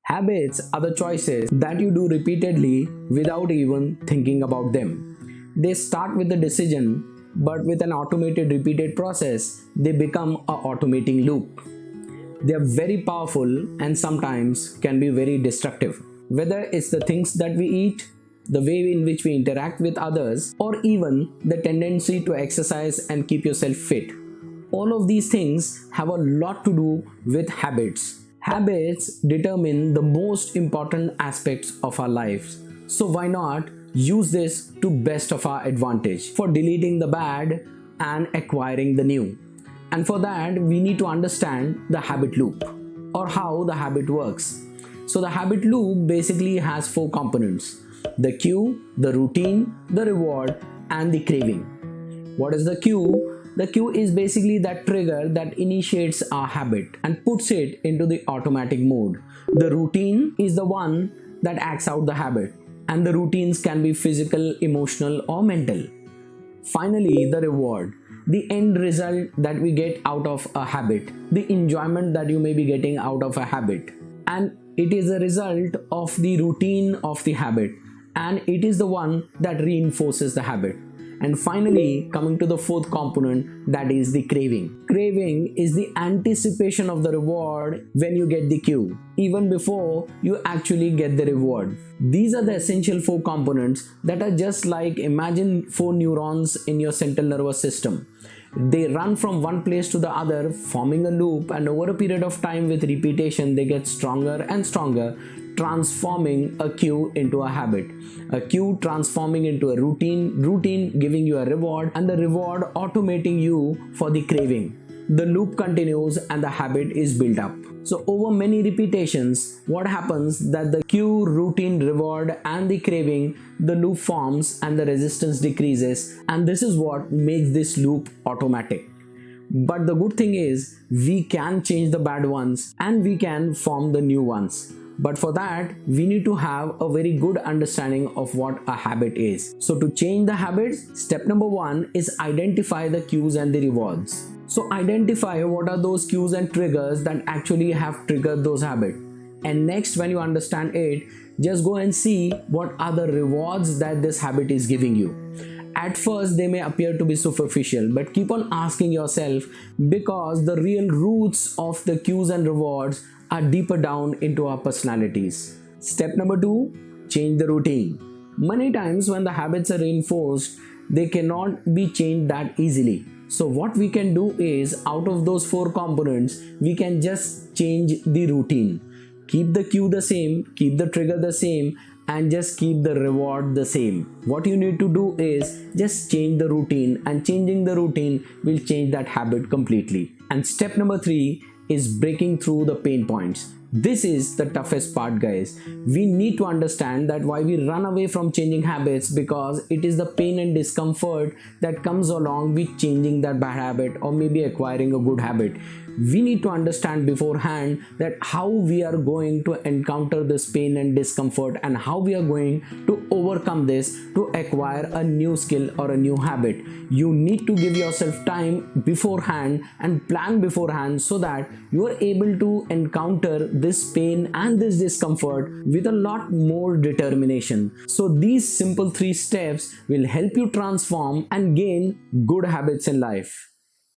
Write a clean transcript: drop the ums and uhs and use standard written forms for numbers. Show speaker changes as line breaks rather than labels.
Habits are the choices that you do repeatedly without even thinking about them. They start with the decision, but with an automated repeated process, they become a automating loop. They are very powerful and sometimes can be very destructive. Whether it's the things that we eat, the way in which we interact with others, or even the tendency to exercise and keep yourself fit. All of these things have a lot to do with habits. Habits determine the most important aspects of our lives. So why not use this to best of our advantage for deleting the bad and acquiring the new. And for that, we need to understand the habit loop or how the habit works. So the habit loop basically has four components: the cue, the routine, the reward, and the craving. What is the cue? The cue is basically that trigger that initiates our habit and puts it into the automatic mode. The routine is the one that acts out the habit, and the routines can be physical, emotional, or mental. Finally, the reward, the end result that we get out of a habit, the enjoyment that you may be getting out of a habit. And it is a result of the routine of the habit, and it is the one that reinforces the habit. And finally, coming to the fourth component, that is the craving. Craving is the anticipation of the reward when you get the cue, even before you actually get the reward. These are the essential four components that are just like, imagine four neurons in your central nervous system. They run from one place to the other, forming a loop, and over a period of time with repetition, they get stronger and stronger, transforming a cue into a habit, a cue transforming into a routine giving you a reward, and the reward automating you for the craving. The loop continues and the habit is built up. So over many repetitions, what happens that the cue, routine, reward, and the craving, the loop forms and the resistance decreases, and this is what makes this loop automatic. But the good thing is, we can change the bad ones and we can form the new ones. But for that, we need to have a very good understanding of what a habit is. So to change the habits, step number one is identify the cues and the rewards. So identify what are those cues and triggers that actually have triggered those habits. And next, when you understand it, just go and see what are the rewards that this habit is giving you. At first, they may appear to be superficial, but keep on asking yourself, because the real roots of the cues and rewards are deeper down into our personalities. Step number two, change the routine. Many times when the habits are reinforced, they cannot be changed that easily. So what we can do is, out of those four components, we can just change the routine. Keep the cue the same, keep the trigger the same, and just keep the reward the same. What you need to do is just change the routine, and changing the routine will change that habit completely. And step number three is breaking through the pain points. This is the toughest part, guys. We need to understand that why we run away from changing habits, because it is the pain and discomfort that comes along with changing that bad habit or maybe acquiring a good habit. We need to understand beforehand that how we are going to encounter this pain and discomfort, and how we are going to overcome this to acquire a new skill or a new habit. You need to give yourself time beforehand and plan beforehand, so that you are able to encounter this pain and this discomfort with a lot more determination. So these simple three steps will help you transform and gain good habits in life.